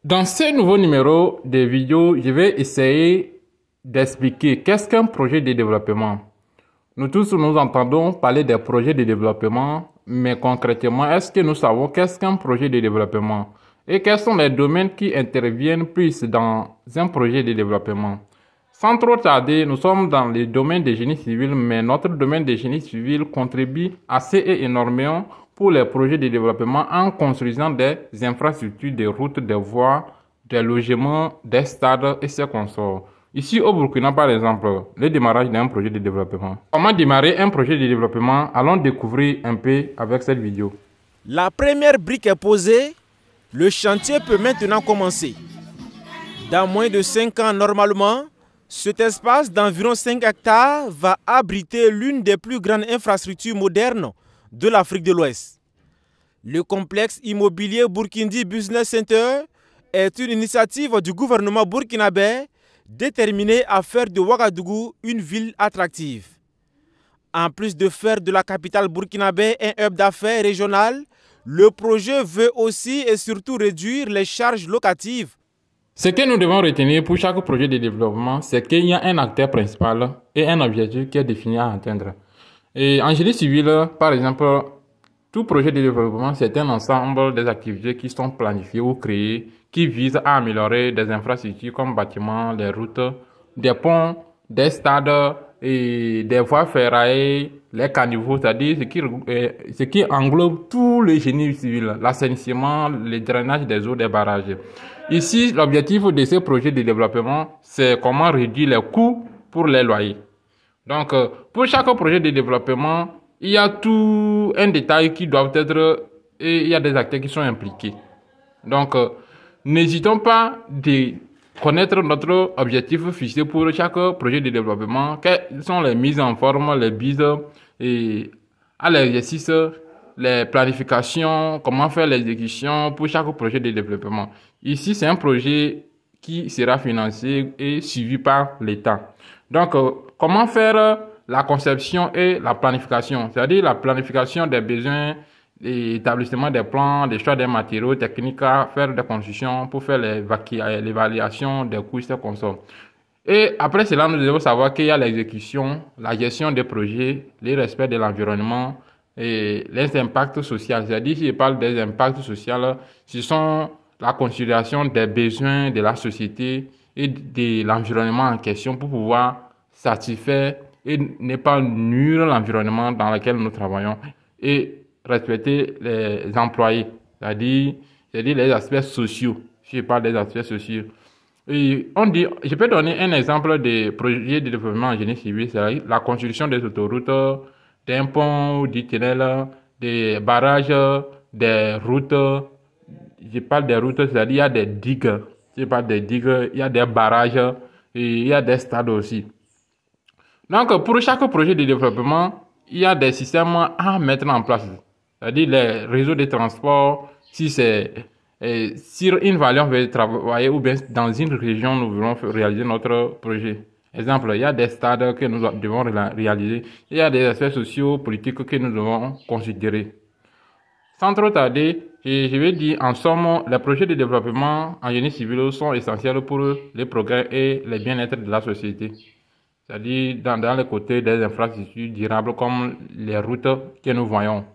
Dans ce nouveau numéro de vidéo, je vais essayer d'expliquer qu'est-ce qu'un projet de développement. Nous tous, nous entendons parler des projets de développement, mais concrètement, est-ce que nous savons qu'est-ce qu'un projet de développement et quels sont les domaines qui interviennent plus dans un projet de développement? Sans trop tarder, nous sommes dans le domaine des génies civils, mais notre domaine des génies civils contribue assez et énormément pour les projets de développement en construisant des infrastructures, des routes, des voies, des logements, des stades et ses consorts. Ici au Burkina, par exemple, le démarrage d'un projet de développement. Comment démarrer un projet de développement? Allons découvrir un peu avec cette vidéo. La première brique est posée, le chantier peut maintenant commencer. Dans moins de 5 ans normalement, cet espace d'environ 5 hectares va abriter l'une des plus grandes infrastructures modernes de l'Afrique de l'Ouest. Le complexe immobilier Burkindi Business Center est une initiative du gouvernement burkinabé déterminée à faire de Ouagadougou une ville attractive. En plus de faire de la capitale burkinabé un hub d'affaires régional, le projet veut aussi et surtout réduire les charges locatives. Ce que nous devons retenir pour chaque projet de développement, c'est qu'il y a un acteur principal et un objectif qui est défini à atteindre. Et en génie civil, par exemple, tout projet de développement, c'est un ensemble des activités qui sont planifiées ou créées qui visent à améliorer des infrastructures comme bâtiments, les routes, des ponts, des stades et des voies ferrées, les caniveaux, c'est-à-dire ce qui englobe tout le génie civil, l'assainissement, le drainage des eaux, des barrages. Ici, l'objectif de ce projet de développement, c'est comment réduire les coûts pour les loyers. Donc, pour chaque projet de développement, il y a tout un détail qui doit être, et il y a des acteurs qui sont impliqués. Donc, n'hésitons pas de connaître notre objectif fixé pour chaque projet de développement, quelles sont les mises en forme, les bises et à l'exercice, les planifications, comment faire l'exécution pour chaque projet de développement. Ici, c'est un projet qui sera financé et suivi par l'État. Donc, comment faire la conception et la planification, c'est-à-dire la planification des besoins, l'établissement des plans, des choix des matériaux techniques à faire des constructions pour faire l'évaluation des coûts et consorts. Et après cela, nous devons savoir qu'il y a l'exécution, la gestion des projets, le respect de l'environnement et les impacts sociaux. C'est-à-dire, si je parle des impacts sociaux, ce sont la considération des besoins de la société et de l'environnement en question pour pouvoir satisfaire et ne pas nuire l'environnement dans lequel nous travaillons et respecter les employés, c'est-à-dire les aspects sociaux. Si je parle des aspects sociaux. Et je peux donner un exemple de projet de développement en génie civil, c'est la construction des autoroutes, d'un pont, du tunnel, des barrages, des routes. Je parle des routes, c'est-à-dire il y a des digues. Je parle des digues, il y a des barrages et il y a des stades aussi. Donc, pour chaque projet de développement, il y a des systèmes à mettre en place. C'est-à-dire les réseaux de transport, si sur une vallée on veut travailler ou bien dans une région nous voulons réaliser notre projet. Exemple, il y a des stades que nous devons réaliser, il y a des aspects sociaux, politiques que nous devons considérer. Sans trop tarder, je vais dire en somme, les projets de développement en génie civil sont essentiels pour le progrès et le bien-être de la société. C'est-à-dire dans les côtés des infrastructures durables comme les routes que nous voyons.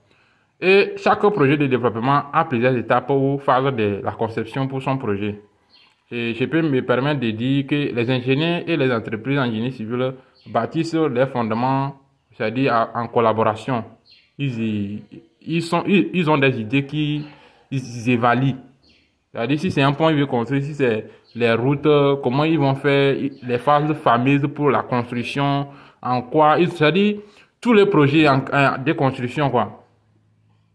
Et chaque projet de développement a plusieurs étapes ou phases de la conception pour son projet. Et je peux me permettre de dire que les ingénieurs et les entreprises en génie civil bâtissent les fondements, c'est-à-dire en collaboration. Ils ont des idées qu'ils évaluent. C'est-à-dire si c'est un pont, ils veulent construire, si c'est les routes, comment ils vont faire, les phases fameuses pour la construction, en quoi, c'est-à-dire tous les projets de construction, quoi.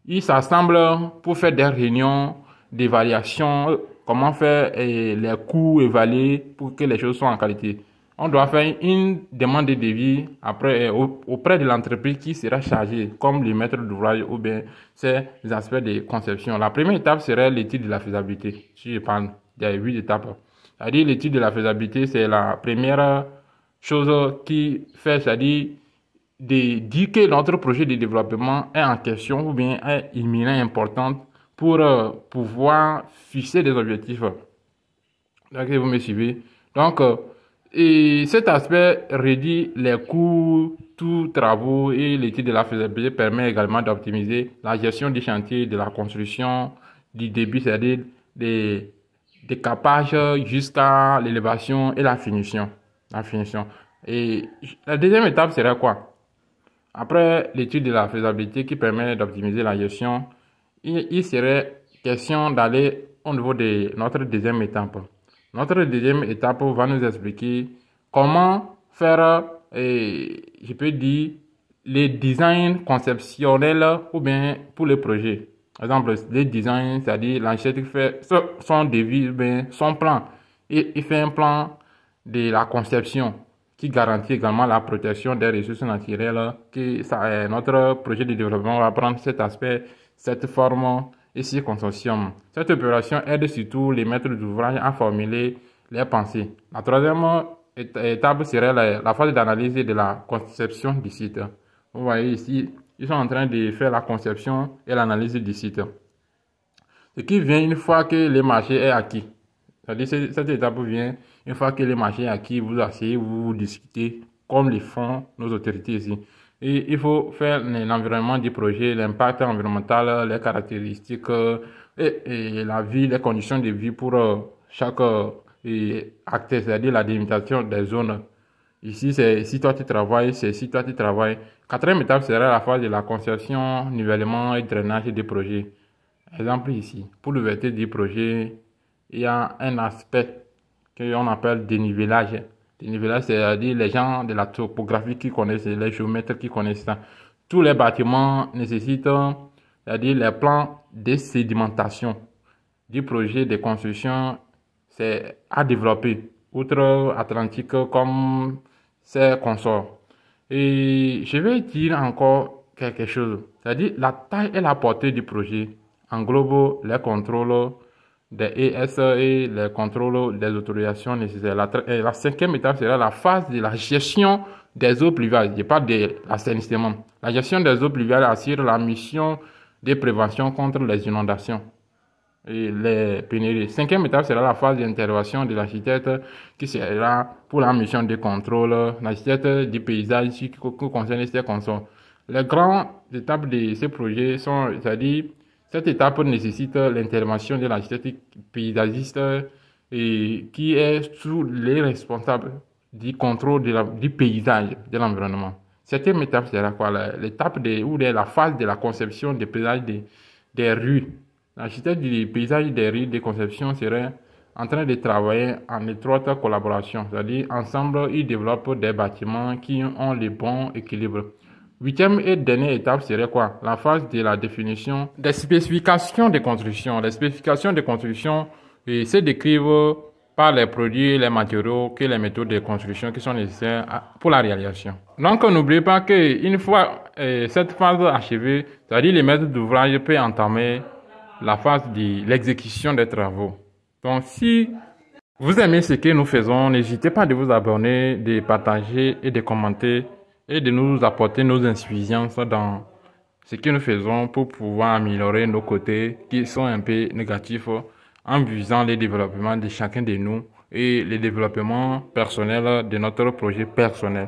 Ils s'assemblent pour faire des réunions d'évaluation, comment faire les coûts évalués pour que les choses soient en qualité. On doit faire une demande de devis après, auprès de l'entreprise qui sera chargée, comme le maître d'ouvrage ou bien ces aspects de conception. La première étape serait l'étude de la faisabilité. Si je parle des 8 étapes. C'est-à-dire l'étude de la faisabilité, c'est la première chose qui fait, c'est-à-dire de dire que notre projet de développement est en question ou bien est imminent, important pour pouvoir fixer des objectifs. Donc, vous me suivez. Donc, et cet aspect réduit les coûts, tous travaux et l'étude de la faisabilité permet également d'optimiser la gestion du chantier, de la construction, du début, c'est-à-dire des décapages jusqu'à l'élévation et la finition. La finition. Et la deuxième étape serait quoi? Après l'étude de la faisabilité qui permet d'optimiser la gestion, il serait question d'aller au niveau de notre deuxième étape. Notre deuxième étape va nous expliquer comment faire, je peux dire, les designs conceptionnels ou bien pour le projet. Par exemple, les designs, c'est-à-dire l'architecte qui fait son devis, bien son plan. Il fait un plan de la conception qui garantit également la protection des ressources naturelles. Notre projet de développement va prendre cet aspect, cette forme et ce consortium. Cette opération aide surtout les maîtres d'ouvrage à formuler les pensées. La troisième étape serait la phase d'analyse de la conception du site. Vous voyez ici, ils sont en train de faire la conception et l'analyse du site. Ce qui vient une fois que le marché est acquis. C'est-à-dire cette étape vient une fois que le marché est acquis, vous asseyez, vous discutez comme le font nos autorités ici. Et il faut faire l'environnement du projet, l'impact environnemental, les caractéristiques et la vie, les conditions de vie pour chaque acteur, c'est-à-dire la délimitation des zones. Ici, c'est si toi tu travailles, c'est si toi tu travailles. Quatrième étape serait la phase de la conception, nivellement et drainage des projets. Exemple ici, pour l'ouverture du projet, il y a un aspect qu'on appelle dénivelage. Dénivelage, c'est-à-dire les gens de la topographie qui connaissent, les géomètres qui connaissent ça. Tous les bâtiments nécessitent, c'est-à-dire les plans de sédimentation du projet de construction, c'est à développer, outre-Atlantique comme ses consorts. Et je vais dire encore quelque chose, c'est-à-dire la taille et la portée du projet englobe les contrôles des ES et les contrôles des autorisations nécessaires. La cinquième étape sera la phase de la gestion des eaux pluviales. Je parle de l'assainissement. La gestion des eaux pluviales assure la mission de prévention contre les inondations et les pénuries. Cinquième étape sera la phase d'intervention de l'architecte qui sera pour la mission de contrôle, l'architecte du paysage qui concerne ces consorts. Les grandes étapes de ce projet sont, c'est-à-dire, cette étape nécessite l'intervention de l'architecte paysagiste et qui est sous les responsables du contrôle du paysage, de l'environnement. Septième étape sera quoi? L'étape ou la phase de la conception des paysages des rues. L'architecte du paysage des rues de conception serait en train de travailler en étroite collaboration, c'est-à-dire ensemble, ils développent des bâtiments qui ont le bon équilibre. Huitième et dernière étape serait quoi? La phase de la définition des spécifications de construction. Les spécifications de construction se décrivent par les produits, les matériaux, que les méthodes de construction qui sont nécessaires pour la réalisation. Donc, n'oubliez pas qu'une fois cette phase achevée, c'est-à-dire les maîtres d'ouvrage peuvent entamer la phase de l'exécution des travaux. Donc, si vous aimez ce que nous faisons, n'hésitez pas de vous abonner, de partager et de commenter et de nous apporter nos insuffisances dans ce que nous faisons pour pouvoir améliorer nos côtés qui sont un peu négatifs en visant le développement de chacun de nous et le développement personnel de notre projet personnel.